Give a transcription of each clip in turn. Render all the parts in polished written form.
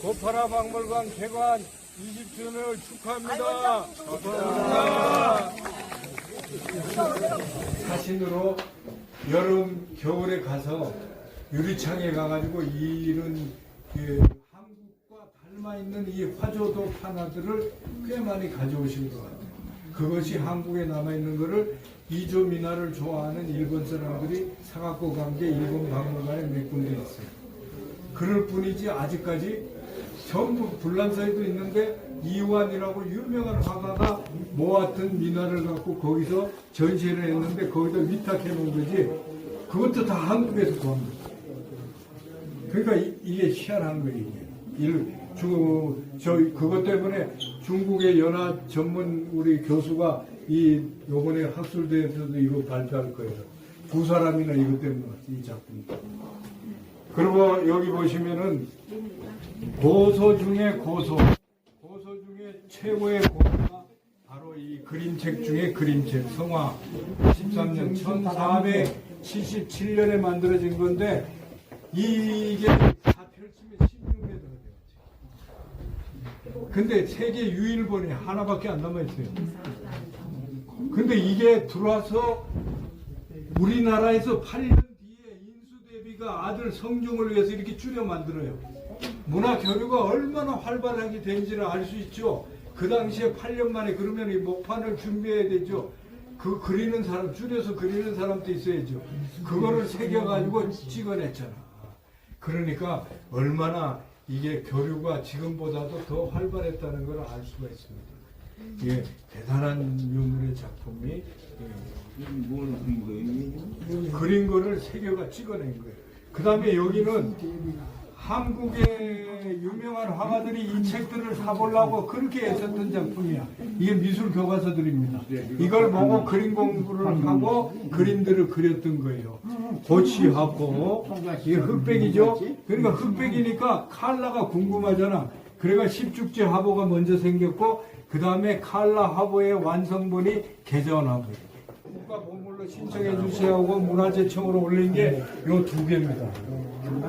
고파라 박물관 개관 20주년을 축하합니다. 감사합니다. 사진으로 여름, 겨울에 가서 유리창에 가가지고 이런 한국과 닮아있는 이 화조도 판화들을 꽤 많이 가져오신 것 같아요. 그것이 한국에 남아있는 것을 이조 미나를 좋아하는 일본 사람들이 사갖고 간 게 일본 박물관에 몇 군데 있어요. 그럴 뿐이지 아직까지 전부 불란서에도 있는데 이완이라고 유명한 화가가 모았던 미나를 갖고 거기서 전시를 했는데 거기다 위탁해 놓은 거지 그것도 다 한국에서 구한 거죠. 그러니까 이게 희한한 거예요. 그것 때문에 중국의 연화 전문 우리 교수가 요번에 학술대회에서도 이거 발표할 거예요. 두 사람이나 이것 때문에 이 작품. 그리고 여기 보시면은 고서 중에 고서 중에 최고의 고서가 바로 이 그림책 중에 그림책 성화 13년 1477년에 만들어진 건데 이게 다 펼치면 16m가 돼요. 근데 세계 유일본이 하나밖에 안 남아있어요. 근데 이게 들어와서 우리나라에서 8년 뒤에 인수대비가 아들 성종을 위해서 이렇게 줄여 만들어요. 문화 교류가 얼마나 활발하게 된지를 알 수 있죠. 그 당시에 8년 만에 그러면 이 목판을 준비해야 되죠. 그 그리는 사람, 줄여서 그리는 사람도 있어야죠. 그거를 새겨가지고 찍어냈잖아. 그러니까 얼마나 이게 교류가 지금보다도 더 활발했다는 걸 알 수가 있습니다. 이게 대단한 유물의 작품이 그린 거를 새겨가 찍어낸 거예요. 그 다음에 여기는 한국의 유명한 화가들이 이 책들을 사보려고 그렇게 애썼던 작품이야. 이게 미술 교과서들입니다. 이걸 보고 그림 공부를 하고 그림들을 그렸던 거예요. 고치하고 이게 흑백이죠. 그러니까 흑백이니까 칼라가 궁금하잖아. 그래가 십축제 화보가 먼저 생겼고 그 다음에 칼라 화보의 완성본이 개전화보예요. 국가보물로 신청해 주시라고 문화재청으로 올린 게 요 두 개입니다.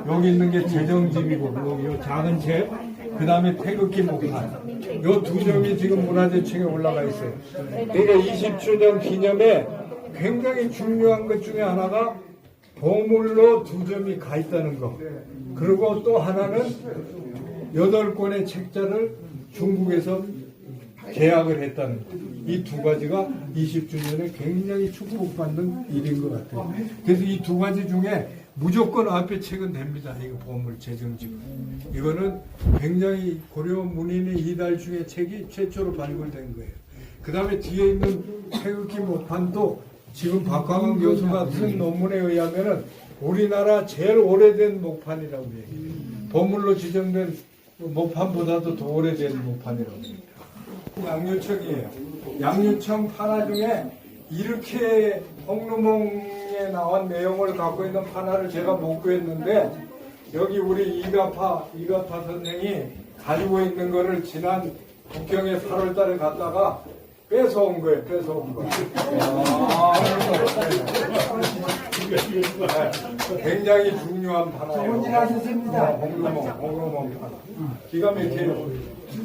여기 있는 게 재정집이고 요 작은 책, 그 다음에 태극기 목판. 요 두 점이 지금 문화재청에 올라가 있어요. 그러니까 20주년 기념에 굉장히 중요한 것 중에 하나가 보물로 두 점이 가 있다는 거. 그리고 또 하나는 8권의 책자를 중국에서 계약을 했다는 거. 이 두 가지가 20주년에 굉장히 축복받는 일인 것 같아요. 그래서 이 두 가지 중에 무조건 앞에 책은 됩니다. 이거 보물 재정집. 이거는 굉장히 고려 문인의 이달 중에 책이 최초로 발굴된 거예요. 그 다음에 뒤에 있는 태극기 목판도 지금 박광은 교수가 쓴 논문에 의하면은 우리나라 제일 오래된 목판이라고 얘기해요. 보물로 지정된 목판보다도 더 오래된 목판이라고 합니다. 양유청이에요. 양유청 판화 중에 이렇게 홍루몽에 나온 내용을 갖고 있는 판화를 제가 못 구했는데 여기 우리 이가파 선생이 가지고 있는 거를 지난 국경에 8월 달에 갔다가 뺏어온 거예요. 뺏어온 거. 굉장히 중요한 판화예요. 좋은 일 하셨습니다. 홍로몬 판화. 기가 막혀요.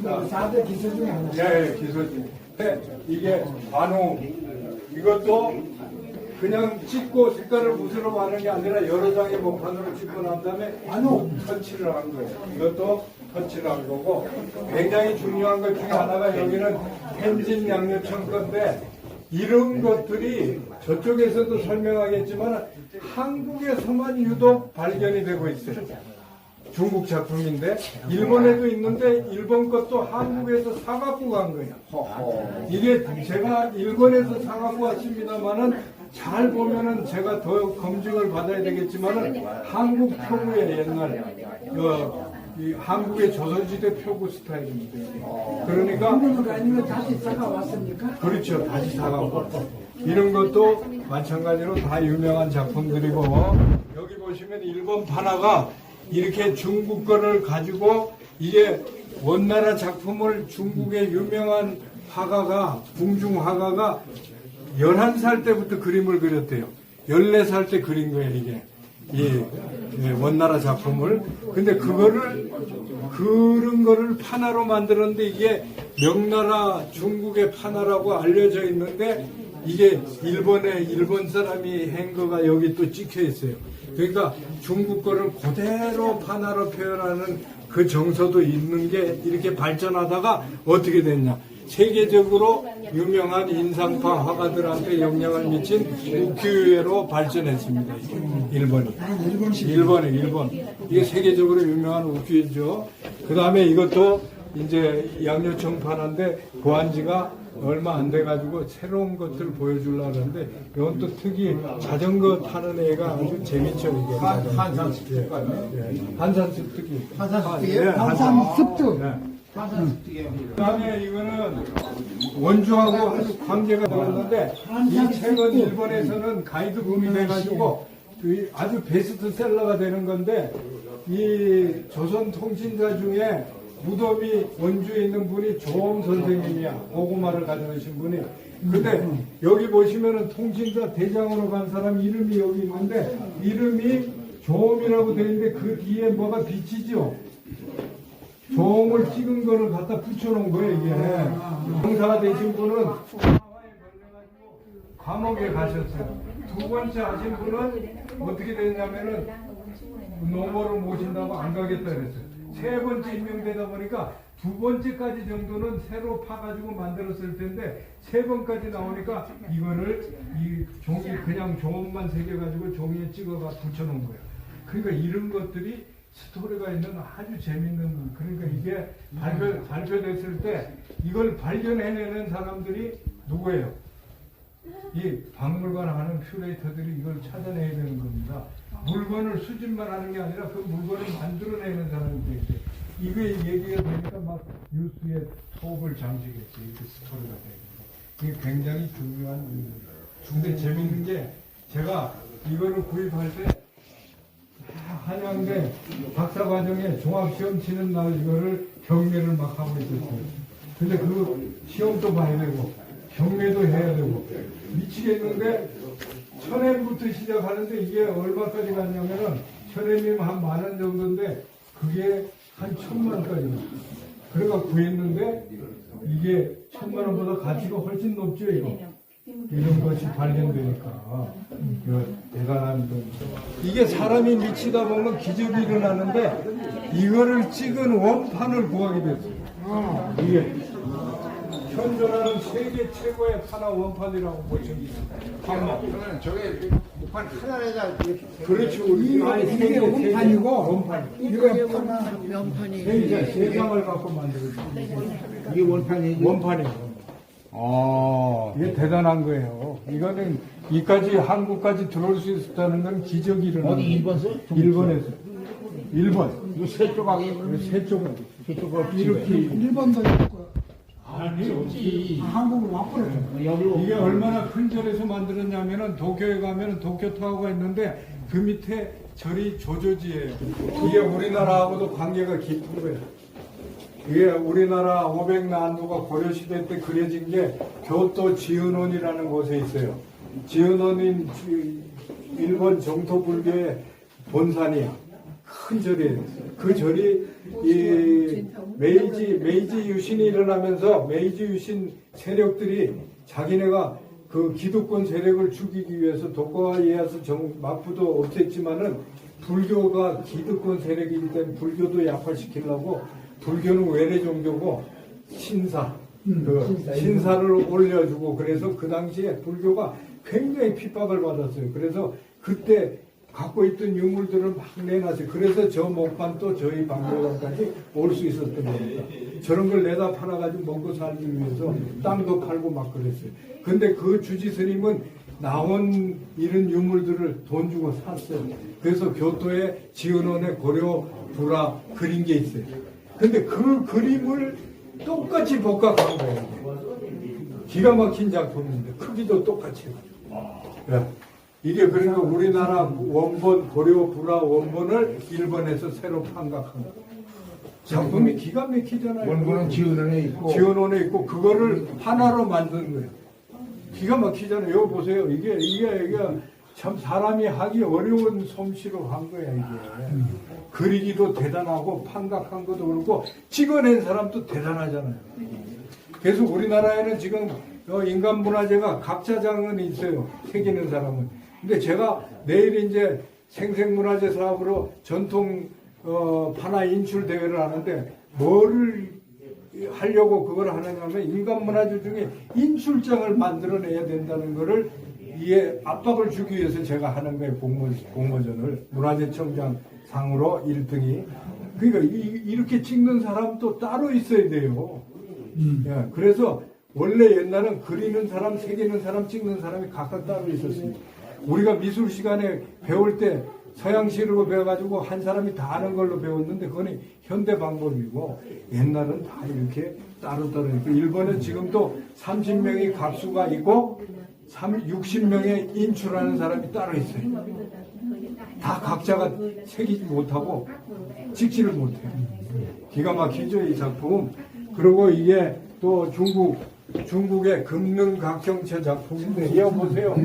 4대 기술 중에 하나. 예, 기술 중에. 이게 관웅. 이것도 그냥 찍고 색깔을 붓으로 하는 게 아니라 여러 장의 몸판으로 찍고 난 다음에 터치를 한 거예요. 이것도 터치를 한 거고 굉장히 중요한 것 중에 하나가 여기는 현진 양념청 건데 이런 것들이 저쪽에서도 설명하겠지만 한국에서만 유독 발견이 되고 있어요. 중국 작품인데 일본에도 있는데 일본 것도 한국에서 사갖고 간 거예요. 이게 제가 일본에서 사갖고 왔습니다만은 잘 보면은 제가 더 검증을 받아야 되겠지만은 한국 표구의 옛날 이 한국의 조선시대 표구 스타일입니다. 그러니까 한국은 아니면 다시 사가 왔습니까? 그렇죠. 다시 사갖고 이런 것도 마찬가지로 다 유명한 작품들이고 여기 보시면 일본 판화가 이렇게 중국 거를 가지고 이게 원나라 작품을 중국의 유명한 화가가 궁중 화가가 11살 때부터 그림을 그렸대요. 14살 때 그린 거예요, 이게. 이 원나라 작품을. 근데 그거를 그런 거를 판화로 만들었는데 이게 명나라 중국의 판화라고 알려져 있는데 이게 일본 사람이 한 거가 여기 또 찍혀 있어요. 그러니까 중국 거를 그대로 판화로 표현하는 그 정서도 있는 게 이렇게 발전하다가 어떻게 됐냐. 세계적으로 유명한 인상파 화가들한테 영향을 미친 우키우에로 발전했습니다. 일본이. 일본. 이게 세계적으로 유명한 우키우죠. 그 다음에 이것도 이제 양요청 판화인데 고한 지가 얼마 안 돼가지고 새로운 것들을 보여주려고 하는데 이건 또 특이 자전거 타는 애가 아주 재밌죠. 이게 한산습특. 한산습특이. 한산습특. 그 다음에 이거는 원주하고 아주 관계가 되었는데 이 책은 일본에서는 가이드북이 돼가지고 아주 베스트셀러가 되는 건데 이 조선 통신자 중에 무덤이 원주에 있는 분이 조엄 선생님이야. 고구마를 가져오신 분이. 근데 여기 보시면은 통신자 대장으로 간 사람 이름이 여기 있는데 이름이 조엄이라고 되어 있는데 그 뒤에 뭐가 비치죠? 조음을 찍은 거를 갖다 붙여놓은 거예요, 이게. 공사가 되신 분은 하와에 걸려가지고 감옥에 가셨어요. 두 번째 하신 분은 어떻게 됐냐면은 노모를 모신다고 안 가겠다 그랬어요. 세 번째 임명되다 보니까 두 번째까지 정도는 새로 파가지고 만들었을 텐데 세 번까지 나오니까 이거를 이 종이 그냥 조음만 새겨가지고 종이에 찍어가 붙여놓은 거예요. 그러니까 이런 것들이 스토리가 있는 아주 재밌는 그러니까 이게 발표됐을 때 이걸 발견해내는 사람들이 누구예요? 이 박물관 하는 큐레이터들이 이걸 찾아내야 되는 겁니다. 물건을 수집만 하는 게 아니라 그 물건을 만들어내는 사람이 되겠어요. 이게 얘기가 되니까 막 뉴스에 톱을 장식했지. 이렇게 스토리가 됩니다. 이게 굉장히 중요한 일입니다. 근데 재밌는 게 제가 이거를 구입할 때 한양대 박사과정에 종합시험 치는 날 이거를 경매를 막 하고 있었어요. 근데 그 시험도 봐야 되고 경매도 해야 되고 미치겠는데 1000엔부터 시작하는데 이게 얼마까지 갔냐면은 1000엔이면 한 10,000원 정도인데 그게 한 1,000,000원까지 갔어요. 그래가 구했는데 이게 1,000,000원보다 가치가 훨씬 높죠 이거. 이런 것이 발견되니까 대단한 돈. 이게 사람이 미치다 보면 기적이 일어나는데 이거를 찍은 원판을 구하게 됐어요. 이게 현존하는 세계 최고의 판화 원판이라고 보시면 됩니다. 그러면 저게 목판 하나에다 이렇게 그렇죠. 이게 원판이고 원판. 이거 판화 면판이 세 장을 갖고 만들어요. 이게 원판이지. 원판이에요. 이게 대단한 거예요. 이거는 이까지 한국까지 들어올 수 있었다는 건 기적이 일어나는 어디 일본서? 일본에서. 일본. 이거 세 조각이 세 조각. 세 조각 이렇게. 일본도 있고 아니 없지. 한국을 와버렸죠. 여기로 이게 얼마나 큰 절에서 만들었냐면은 도쿄에 가면은 도쿄 타워가 있는데 그 밑에 절이 조조지예요. 이게 우리나라하고도 관계가 깊은 거예요. 이게 우리나라 500난도가 고려시대 때 그려진 게 교토 지은원이라는 곳에 있어요. 지은원인 일본 정토불교의 본산이야. 큰 절이에요. 그 절이 이 메이지 유신이 일어나면서 메이지 유신 세력들이 자기네가 그 기득권 세력을 죽이기 위해서 도쿠가와 이에야스 마푸도 없앴지만은 불교가 기득권 세력이기 때문에 불교도 약화시키려고 불교는 외래 종교고 신사를 올려주고 그래서 그 당시에 불교가 굉장히 핍박을 받았어요. 그래서 그때 갖고 있던 유물들을 막 내놨어요. 그래서 저 목판 또 저희 박물관까지 올 수 있었던 겁니다. 저런 걸 내다 팔아가지고 먹고 살기 위해서 땅도 팔고 막 그랬어요. 근데 그 주지 스님은 나온 이런 유물들을 돈 주고 샀어요. 그래서 교토에 지은원에 고려 불화 그린 게 있어요. 근데 그 그림을 똑같이 복각한 거예요. 기가 막힌 작품인데 크기도 똑같이. 이게 그러니까 우리나라 원본 고려 불화 원본을 일본에서 새로 판각한 거. 작품이 기가 막히잖아요. 원본은 지은원에 있고 지은원에 있고 그거를 하나로 만든 거예요. 기가 막히잖아요. 이거 보세요. 이게 참 사람이 하기 어려운 솜씨로 한 거야 이게. 그리기도 대단하고 판각한 것도 그렇고 찍어낸 사람도 대단하잖아요. 그래서 우리나라에는 지금 인간문화재가 각자장은 있어요. 새기는 사람은. 근데 제가 내일 이제 생생문화재 사업으로 전통 판화 인출 대회를 하는데 뭐를 하려고 그걸 하느냐면 인간문화재 중에 인출장을 만들어내야 된다는 거를 이에 압박을 주기 위해서 제가 하는 거예요. 공모전을 문화재청장 상으로 1등이. 그러니까 이렇게 찍는 사람도 따로 있어야 돼요. 예, 그래서 원래 옛날은 그리는 사람, 새기는 사람, 찍는 사람이 각각 따로 있었습니다. 우리가 미술 시간에 배울 때 서양식으로 배워가지고 한 사람이 다 아는 걸로 배웠는데 그건 현대 방법이고 옛날은 다 이렇게 따로따로 있고 일본은 지금도 30명이 갑수가 있고 60명의 인출하는 사람이 따로 있어요. 다 각자가 새기지 못하고 찍지를 못해요. 기가 막히죠 이 작품. 그리고 이게 또 중국의 금능각형체 작품인데 이거 보세요.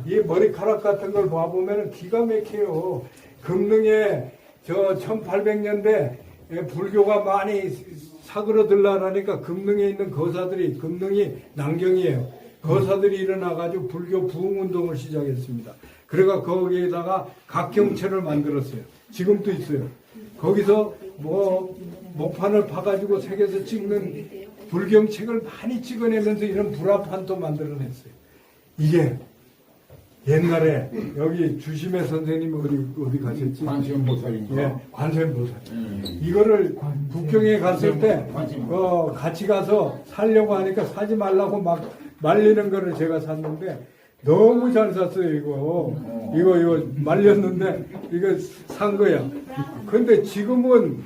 이 머리카락 같은 걸 봐보면 기가 막혀요. 금능에 저 1800년대 불교가 많이 사그러들라니까 금능에 있는 거사들이 금능이 남경이에요. 거사들이 일어나가지고 불교 부흥운동을 시작했습니다. 그래가 거기에다가 각형체를 만들었어요. 지금도 있어요. 거기서 목판을 파가지고 색에서 찍는 불경책을 많이 찍어내면서 이런 불화판도 만들어냈어요. 이게 옛날에 여기 주심의 선생님이 어디 가셨지? 관세음보살인가? 예, 관세음보살. 이거를 북경에 갔을 때 같이 가서 살려고 하니까 사지 말라고 막 말리는 거를 제가 샀는데 너무 잘 샀어요 이거 말렸는데 이거 산 거야. 근데 지금은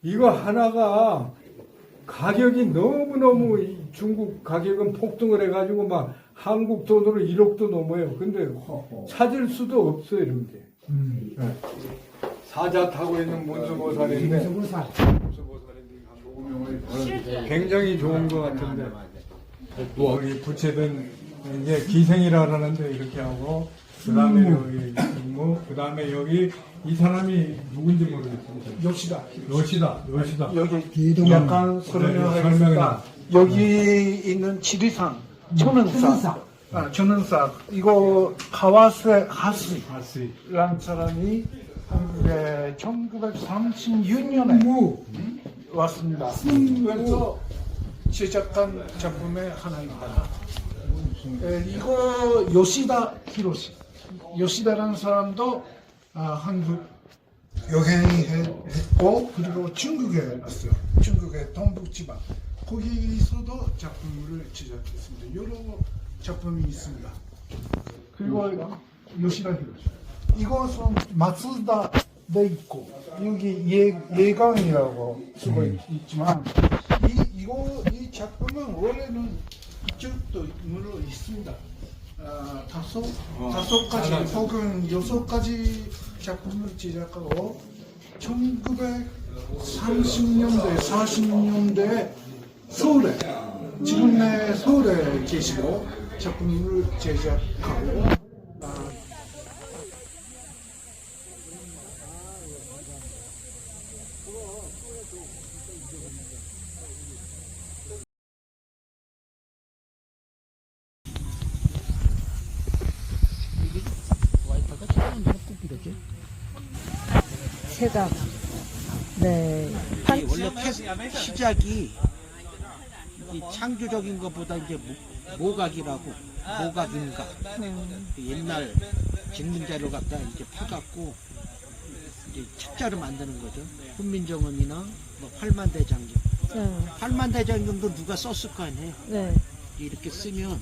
이거 하나가 가격이 너무너무 중국 가격은 폭등을 해가지고 막 한국 돈으로 1억도 넘어요. 근데 찾을 수도 없어요 이런 게. 네. 사자 타고 있는 문수보살인데 굉장히 좋은 것 같은데 여기 부채든 이제 기생이라 그러는데 이렇게 하고 그 다음에 여기 임무 그 다음에 여기 이 사람이 누군지 모르겠습니다. 요시다. 여기 약간 설명하겠습니다. 여기 있는 지리산, 천은사. 천은사. 이거 하스라는 사람이 한국에 1936년에 왔습니다. 그래서 제작한 작품의 하나입니다. 이거 요시다 히로시. 요시다라는 사람도 한국 여행했고 그리고 중국에 왔어요. 중국의 동북지방 거기서도 작품을 제작했습니다. 여러 작품이 있습니다. 그리고 요시다 히로시. 이것은 마츠다에 있고 여기 예강이라고 쓰고 있지만 이 작품은 원래는 이쪽도 물론 있습니다. 다섯 가지 혹은 여섯 가지 작품을 제작하고 1930년대, 40년대 서울에 지금 내 서울에 계시고 작품을 제작하고 새각. 네. 원래 시작이 이 창조적인 것보다 이제 모각이라고 모각인가 옛날 직문자료 갖다 이제 파갖고 이제 책자로 만드는 거죠. 훈민정음이나 뭐 팔만대장경. 네. 팔만대장경도 누가 썼을 거 아니에요. 네. 이렇게 쓰면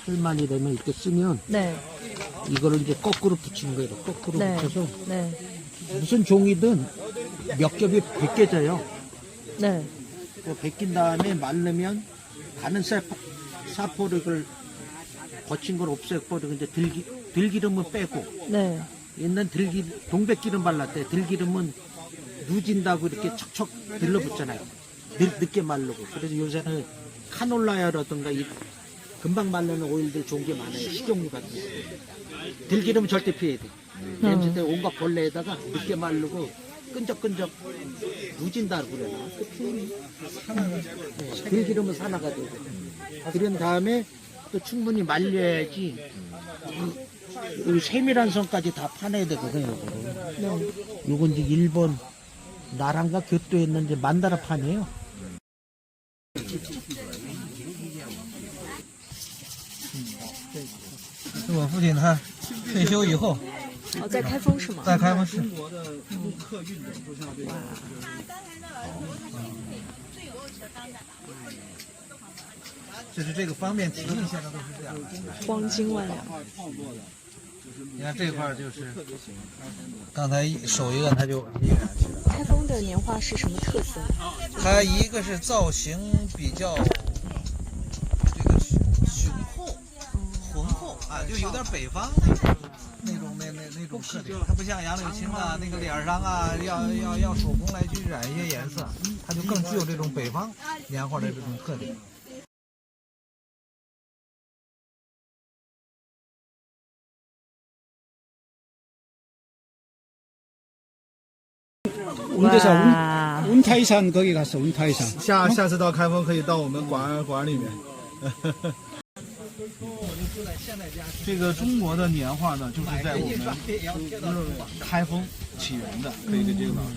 팔만이 되면 이렇게 쓰면 네. 이거를 이제 거꾸로 붙이는 거예요. 거꾸로 네. 붙여서 네. 무슨 종이든 몇 겹이 벗겨져요. 네. 그 벗긴 다음에 말르면 가는 사포를 거친 걸 없애버리고 이제 들기름은 빼고 네. 옛날 동백기름 발랐대. 들기름은 누진다고 이렇게 척척 들러붙잖아요. 늦게 마르고. 그래서 요새는 카놀라야라든가 이 금방 마르는 오일들 좋은 게 많아요. 식용유 같은 거. 들기름은 절대 피해야 돼. 냄새 때문에 온갖 벌레에다가 늦게 마르고 끈적끈적 누진다고 그래요. 네, 들기름은 산화가 되고. 그런 다음에 또 충분히 말려야지 이 세밀한 선까지 다 파내야 되거든요. 요거를. 요건 이제 일본 나랑가 교토했는데 만다라판이에요. 是我父亲他退休以后哦，在开封是吗？在开封市。就是这个方便提议，现在都是这样的。黄金万两。你看这块儿就是，刚才手一摁它就一燃起来了。开封的年画是什么特色？它一个是造型比较这个雄厚、浑厚啊，就有点北方那种特点。它不像杨柳青啊，那个脸上啊要手工来去染一些颜色，它就更具有这种北方年画的这种特点。운대사 운타이산 거기 갔어. 운타이산. 下次到开封可以到我们馆里面。这个中国的年画呢，就是在我们开封起源的，可以跟这个老师